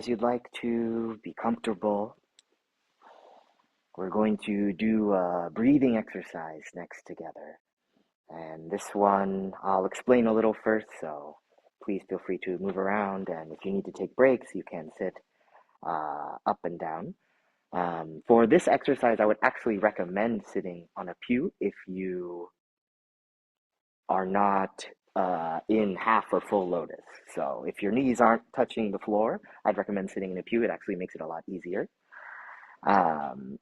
You'd like to be comfortable, we're going to do a breathing exercise next together. And this one, I'll explain a little first, so please feel free to move around. And if you need to take breaks, you can sit up and down. For this exercise, I would actually recommend sitting on a pew if you are not in half or full lotus. So if your knees aren't touching the floor, I'd recommend sitting in a pew. It actually makes it a lot easier. Um,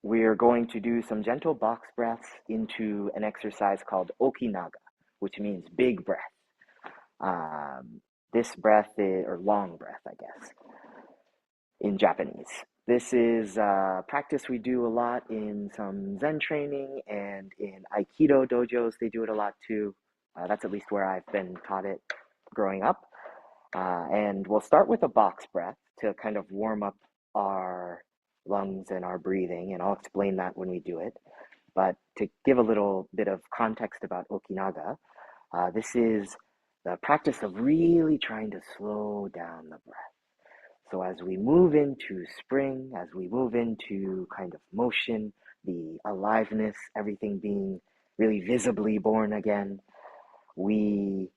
we're going to do some gentle box breaths into an exercise called Okinaga, which means big breath. Um, this breath is, or long breath, I guess, in Japanese. This is practice we do a lot in some Zen training, and in Aikido dojos, they do it a lot too. That's at least where I've been taught it growing up. And we'll start with a box breath to kind of warm up our lungs and our breathing, and I'll explain that when we do it. But to give a little bit of context about Okinaga, this is the practice of really trying to slow down the breath. So as we move into spring, as we move into kind of motion, the aliveness, everything being really visibly born again, we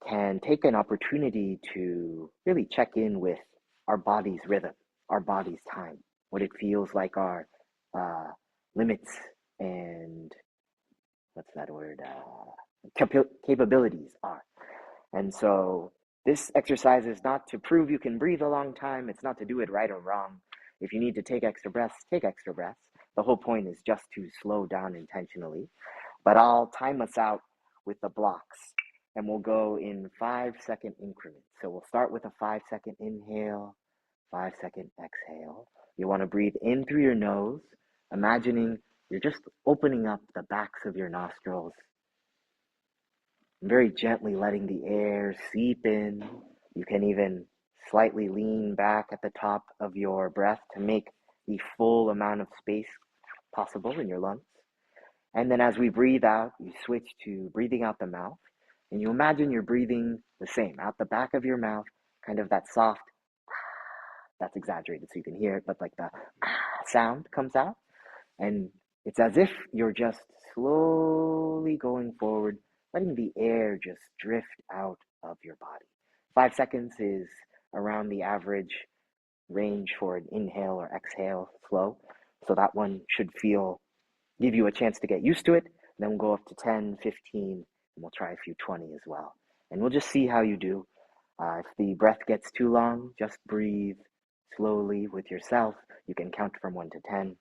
can take an opportunity to really check in with our body's rhythm, our body's time, what it feels like our uh, limits and what's that word? Capabilities are. And so this exercise is not to prove you can breathe a long time. It's not to do it right or wrong. If you need to take extra breaths, take extra breaths. The whole point is just to slow down intentionally. But I'll time us out with the blocks and we'll go in 5-second increments. So we'll start with a 5-second inhale, 5-second exhale. You want to breathe in through your nose, imagining you're just opening up the backs of your nostrils, very gently letting the air seep in. You can even slightly lean back at the top of your breath to make the full amount of space possible in your lungs. And then as we breathe out, you switch to breathing out the mouth. And you imagine you're breathing the same, out the back of your mouth, kind of that soft, that's exaggerated so you can hear it, but like the sound comes out. And it's as if you're just slowly going forward, letting the air just drift out of your body. 5 seconds is around the average range for an inhale or exhale flow. So that one should give you a chance to get used to it. Then we'll go up to 10, 15, and we'll try a few 20 as well. And we'll just see how you do. If the breath gets too long, just breathe slowly with yourself. You can count from 1 to 10.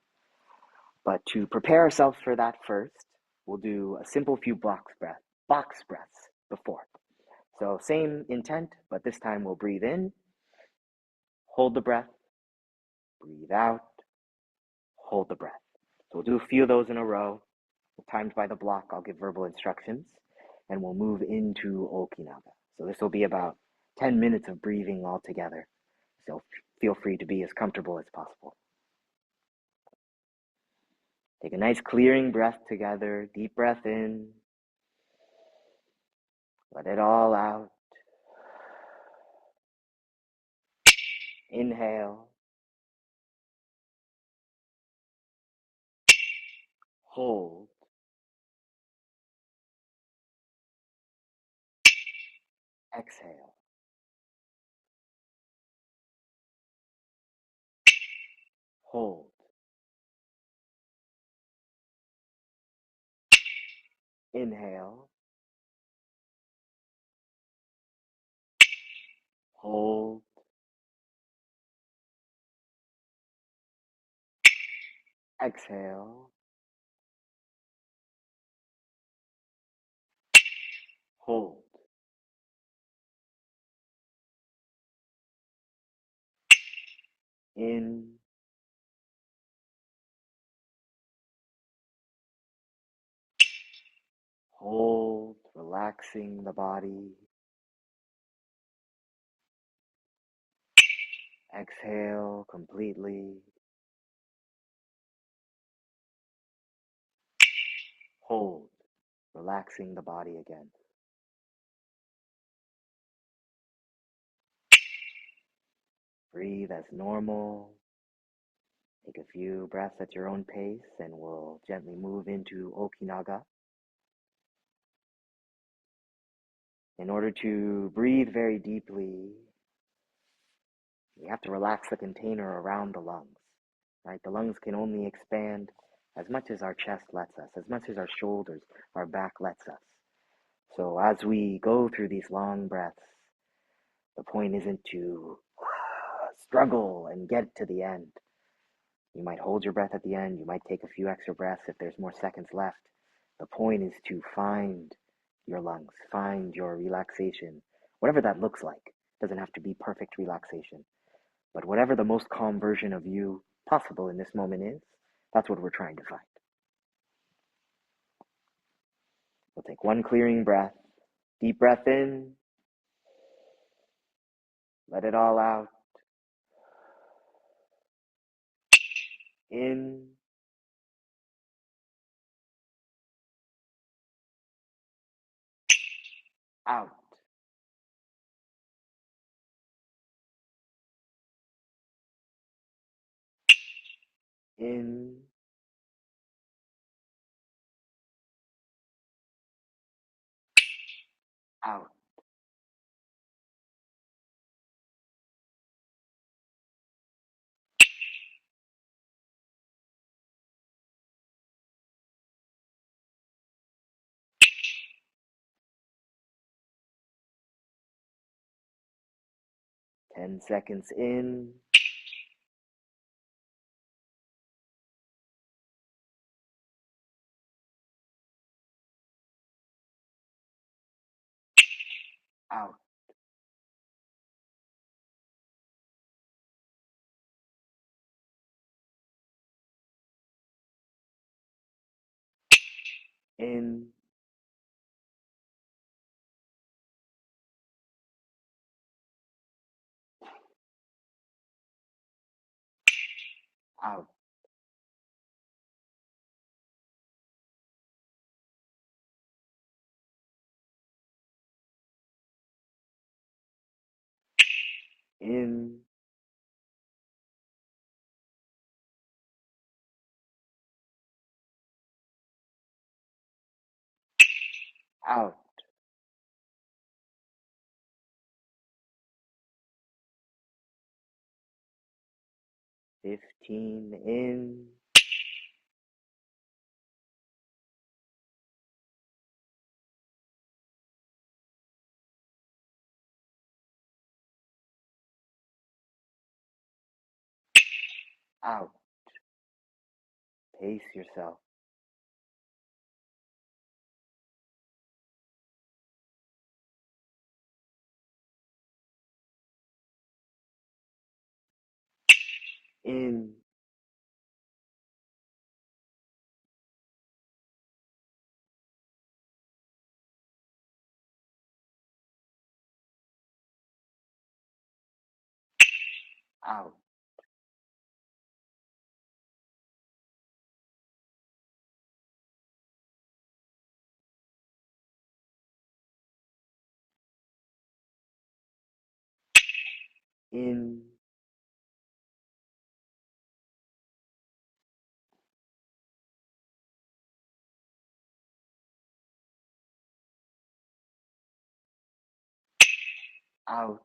But to prepare ourselves for that first, we'll do a simple few box breaths before. So same intent, but this time we'll breathe in, hold the breath, breathe out, hold the breath. So we'll do a few of those in a row, timed by the block. I'll give verbal instructions, and we'll move into Okinaga. So this will be about 10 minutes of breathing all together. So feel free to be as comfortable as possible. Take a nice clearing breath together, deep breath in, let it all out. Inhale, hold, exhale, hold, inhale, hold, exhale, hold, in, hold, relaxing the body, exhale completely, hold, relaxing the body again. Breathe as normal. Take a few breaths at your own pace, and we'll gently move into Okinaga. In order to breathe very deeply, we have to relax the container around the lungs, right? The lungs can only expand as much as our chest lets us, as much as our shoulders, our back lets us. So as we go through these long breaths, the point isn't to struggle and get to the end. You might hold your breath at the end. You might take a few extra breaths if there's more seconds left. The point is to find your lungs, find your relaxation, whatever that looks like. It doesn't have to be perfect relaxation, but whatever the most calm version of you possible in this moment is, that's what we're trying to find. We'll take one clearing breath. Deep breath in. Let it all out. In. Out. In. Out. Ten seconds in. Out. In. Out. In. Out. 15 in. Out. Pace yourself. In. Out. In. Out.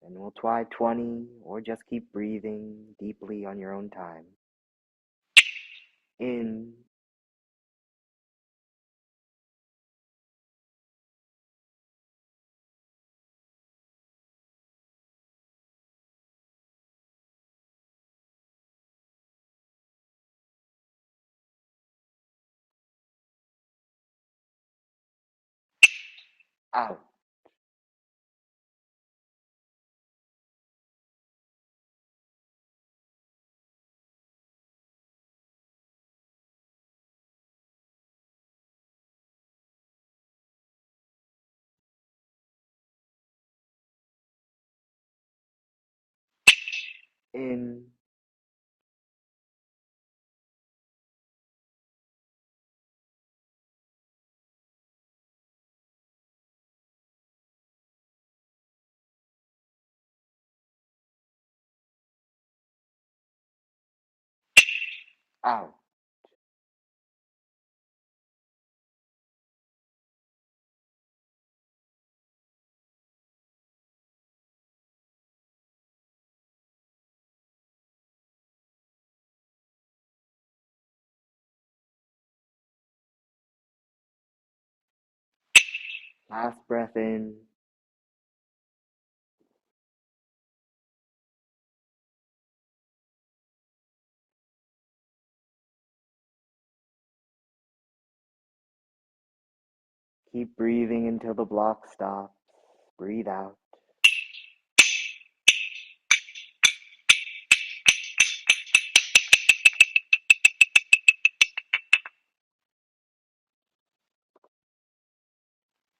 And we'll try 20 or just keep breathing deeply on your own time. In. Out. In. Out. Last breath in. Keep breathing until the block stops. Breathe out.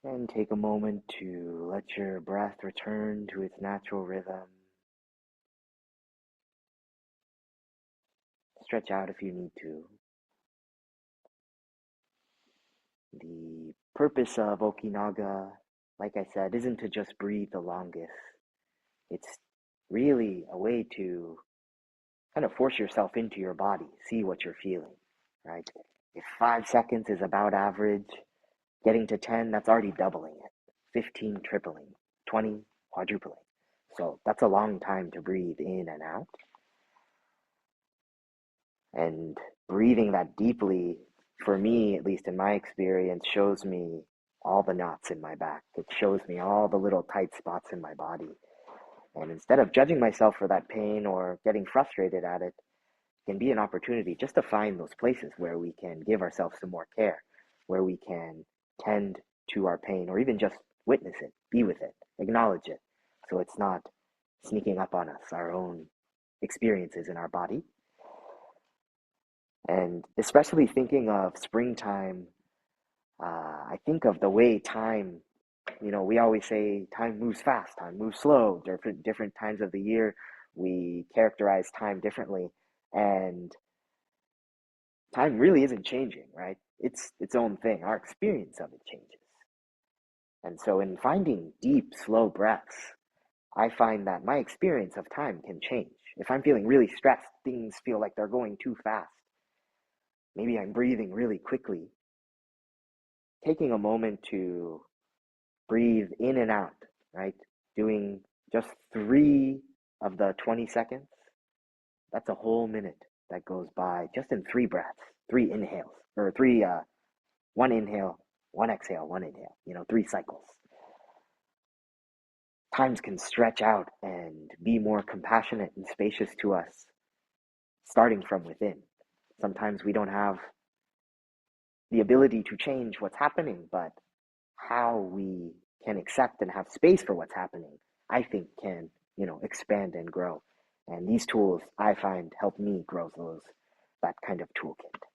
And take a moment to let your breath return to its natural rhythm. Stretch out if you need to. The purpose of Okinaga, like I said, isn't to just breathe the longest. It's really a way to kind of force yourself into your body, see what you're feeling, right? If 5 seconds is about average, getting to 10, that's already doubling it. 15, tripling. 20, quadrupling. So that's a long time to breathe in and out. And breathing that deeply, for me, at least in my experience, shows me all the knots in my back. It shows me all the little tight spots in my body. And instead of judging myself for that pain or getting frustrated at it, can be an opportunity just to find those places where we can give ourselves some more care, where we can tend to our pain or even just witness it, be with it, acknowledge it. So it's not sneaking up on us, our own experiences in our body. And especially thinking of springtime, I think of the way time, we always say time moves fast, time moves slow, different times of the year, we characterize time differently. And time really isn't changing, right? It's its own thing. Our experience of it changes. And so in finding deep, slow breaths, I find that my experience of time can change. If I'm feeling really stressed, things feel like they're going too fast. Maybe I'm breathing really quickly. Taking a moment to breathe in and out, right? Doing just 3 of the 20 seconds, that's a whole minute that goes by just in 3 breaths, 3 inhales, or one inhale, one exhale, one inhale, 3 cycles. Times can stretch out and be more compassionate and spacious to us, starting from within. Sometimes we don't have the ability to change what's happening, but how we can accept and have space for what's happening, I think can, expand and grow. And these tools I find help me grow that kind of toolkit.